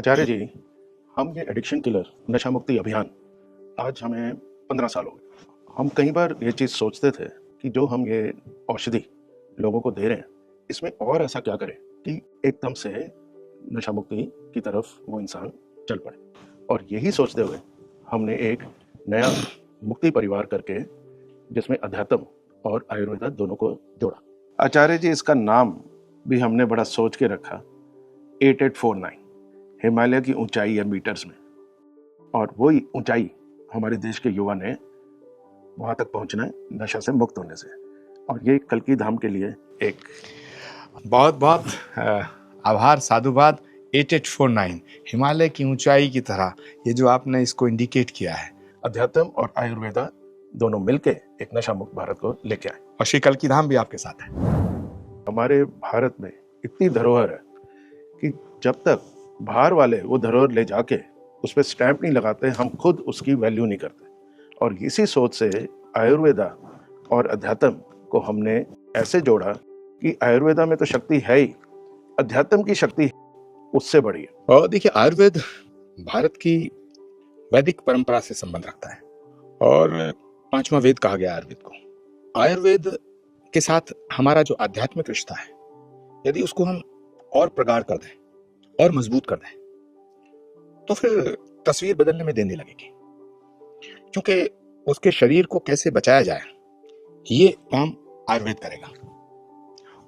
आचार्य जी, हम ये addiction killer नशा मुक्ति अभियान आज हमें 15 साल हो गए। हम कई बार ये चीज़ सोचते थे कि जो हम ये औषधि लोगों को दे रहे हैं, इसमें और ऐसा क्या करें कि एकदम से नशा मुक्ति की तरफ वो इंसान चल पड़े। और यही सोचते हुए हमने एक नया मुक्ति परिवार करके, जिसमें अध्यात्म और आयुर्वेदा दोनों को जोड़ा। आचार्य जी, इसका नाम भी हमने बड़ा सोच के रखा, 8849, हिमालय की ऊंचाई है मीटर्स में। और वही ऊंचाई हमारे देश के युवा ने वहां तक पहुंचना है नशा से मुक्त होने से। और ये कल्कि धाम के लिए एक बहुत बहुत आभार, साधुवाद। 8849 हिमालय की ऊंचाई की तरह, ये जो आपने इसको इंडिकेट किया है, अध्यात्म और आयुर्वेदा दोनों मिलके एक नशा मुक्त भारत को लेके आए। और श्री कल्कि धाम भी आपके साथ है। हमारे भारत में इतनी धरोहर है कि जब तक बाहर वाले वो धरोहर ले जाके उस पर स्टैंप नहीं लगाते, हम खुद उसकी वैल्यू नहीं करते। और इसी सोच से आयुर्वेदा और अध्यात्म को हमने ऐसे जोड़ा कि आयुर्वेदा में तो शक्ति है ही, अध्यात्म की शक्ति उससे बड़ी है। और देखिए, आयुर्वेद भारत की वैदिक परंपरा से संबंध रखता है और 5वां वेद कहा गया आयुर्वेद को। आयुर्वेद के साथ हमारा जो आध्यात्मिक रिश्ता है, यदि उसको हम और प्रगाढ़ कर दें और मजबूत कर दें, तो फिर तस्वीर बदलने में देर नहीं लगेगी। क्योंकि उसके शरीर को कैसे बचाया जाए, ये काम आयुर्वेद करेगा।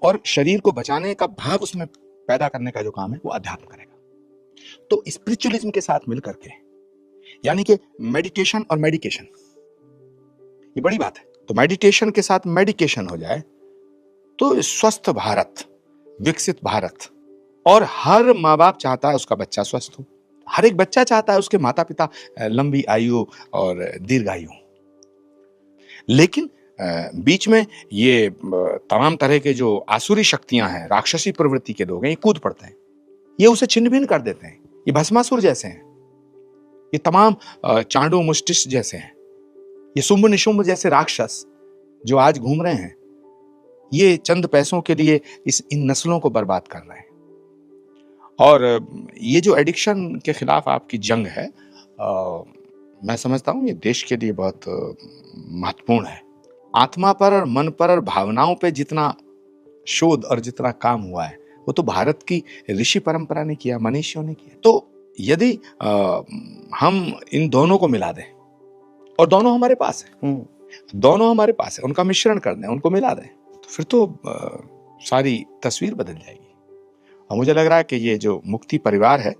और शरीर को बचाने का भाव उसमें पैदा करने का जो काम है, वो अध्यात्म करेगा। तो स्पिरिचुअलिज्म के साथ मिलकर के, यानी कि मेडिटेशन और मेडिकेशन, ये बड़ी बात है। तो मेडिटेशन के साथ मेडिकेशन हो जाए तो स्वस्थ भारत, विकसित भारत। और हर माँ बाप चाहता है उसका बच्चा स्वस्थ हो, हर एक बच्चा चाहता है उसके माता पिता लंबी आयु और दीर्घायु। लेकिन बीच में ये तमाम तरह के जो आसुरी शक्तियां हैं, राक्षसी प्रवृत्ति के लोग हैं, ये कूद पड़ते हैं, ये उसे छिन्न भिन्न कर देते हैं। ये भस्मासुर जैसे हैं, ये तमाम चांडू मुष्टिस जैसे हैं, ये शुंभ निशुंभ जैसे राक्षस जो आज घूम रहे हैं, ये चंद पैसों के लिए इन नस्लों को बर्बाद कर रहे हैं। और ये जो एडिक्शन के खिलाफ आपकी जंग है, मैं समझता हूँ ये देश के लिए बहुत महत्वपूर्ण है। आत्मा पर और मन पर और भावनाओं पे जितना शोध और जितना काम हुआ है, वो तो भारत की ऋषि परंपरा ने किया, मनीषियों ने किया। तो यदि हम इन दोनों को मिला दें, और दोनों हमारे पास है, दोनों हमारे पास है, उनका मिश्रण कर दें, उनको मिला दें, तो फिर तो सारी तस्वीर बदल जाएगी। और मुझे लग रहा है कि ये जो मुक्ति परिवार है,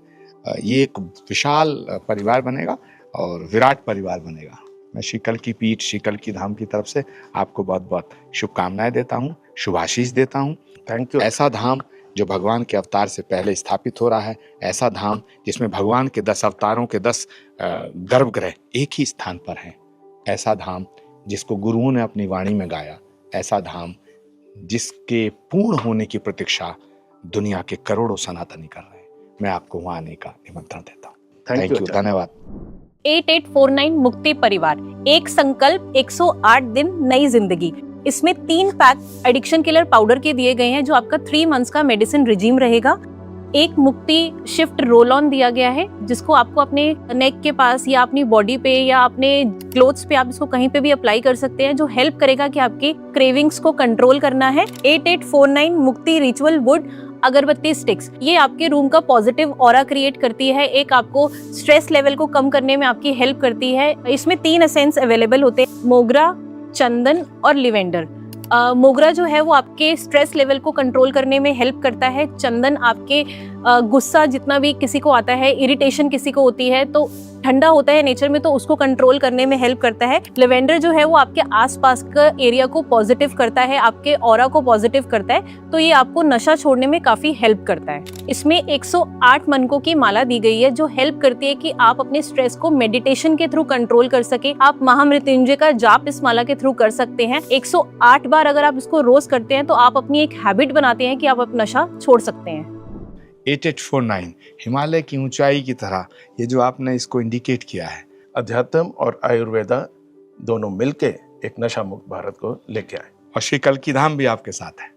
ये एक विशाल परिवार बनेगा और विराट परिवार बनेगा। मैं श्री कल्कि पीठ, श्री कल्कि धाम की तरफ से आपको बहुत बहुत शुभकामनाएं देता हूँ, शुभाशीष देता हूँ। Thank you. ऐसा धाम जो भगवान के अवतार से पहले स्थापित हो रहा है, ऐसा धाम जिसमें भगवान के 10 अवतारों के 10 गर्भगृह एक ही स्थान पर हैं, ऐसा धाम जिसको गुरुओं ने अपनी वाणी में गाया, ऐसा धाम जिसके पूर्ण होने की प्रतीक्षा दुनिया के करोड़ों सनातनी कर रहे हैं। मैं आपको वहां आने का निमंत्रण देता हूँ। थैंक यू, धन्यवाद। 8849 मुक्ति परिवार, एक संकल्प, 108 दिन, नई जिंदगी। इसमें 3 पैक एडिक्शन किलर पाउडर के दिए गए हैं, जो आपका 3 मंथ्स का मेडिसिन रिजीम रहेगा। एक मुक्ति शिफ्ट रोल ऑन दिया गया है, जिसको आपको अपने नेक के पास या अपनी बॉडी पे या अपने क्लोथ्स पे, आप इसको कहीं पे भी अप्लाई कर सकते हैं, जो हेल्प करेगा कि आपकी क्रेविंग्स को कंट्रोल करना है। 8849 मुक्ति रिचुअल वुड अगरबत्ती स्टिक्स, ये आपके रूम का पॉजिटिव ऑरा क्रिएट करती है, एक आपको स्ट्रेस लेवल को कम करने में आपकी हेल्प करती है। इसमें 3 एसेंस अवेलेबल होते हैं, मोगरा, चंदन और लिवेंडर। मोगरा जो है वो आपके स्ट्रेस लेवल को कंट्रोल करने में हेल्प करता है। चंदन आपके गुस्सा जितना भी किसी को आता है, इरिटेशन किसी को होती है, तो ठंडा होता है नेचर में, तो उसको कंट्रोल करने में हेल्प करता है। लेवेंडर जो है वो आपके आसपास का एरिया को पॉजिटिव करता है, आपके ऑरा को पॉजिटिव करता है, तो ये आपको नशा छोड़ने में काफी हेल्प करता है। इसमें 108 मनकों की माला दी गई है, जो हेल्प करती है कि आप अपने स्ट्रेस को मेडिटेशन के थ्रू कंट्रोल कर सके। आप महामृत्युंजय का जाप इस माला के थ्रू कर सकते हैं। 108 बार अगर आप इसको रोज करते हैं, तो आप अपनी एक हैबिट बनाते हैं कि आप नशा छोड़ सकते हैं। 8849 हिमालय की ऊंचाई की तरह, ये जो आपने इसको इंडिकेट किया है, अध्यात्म और आयुर्वेदा दोनों मिलके एक नशा मुक्त भारत को लेके आए। और श्री कल्कि धाम भी आपके साथ है।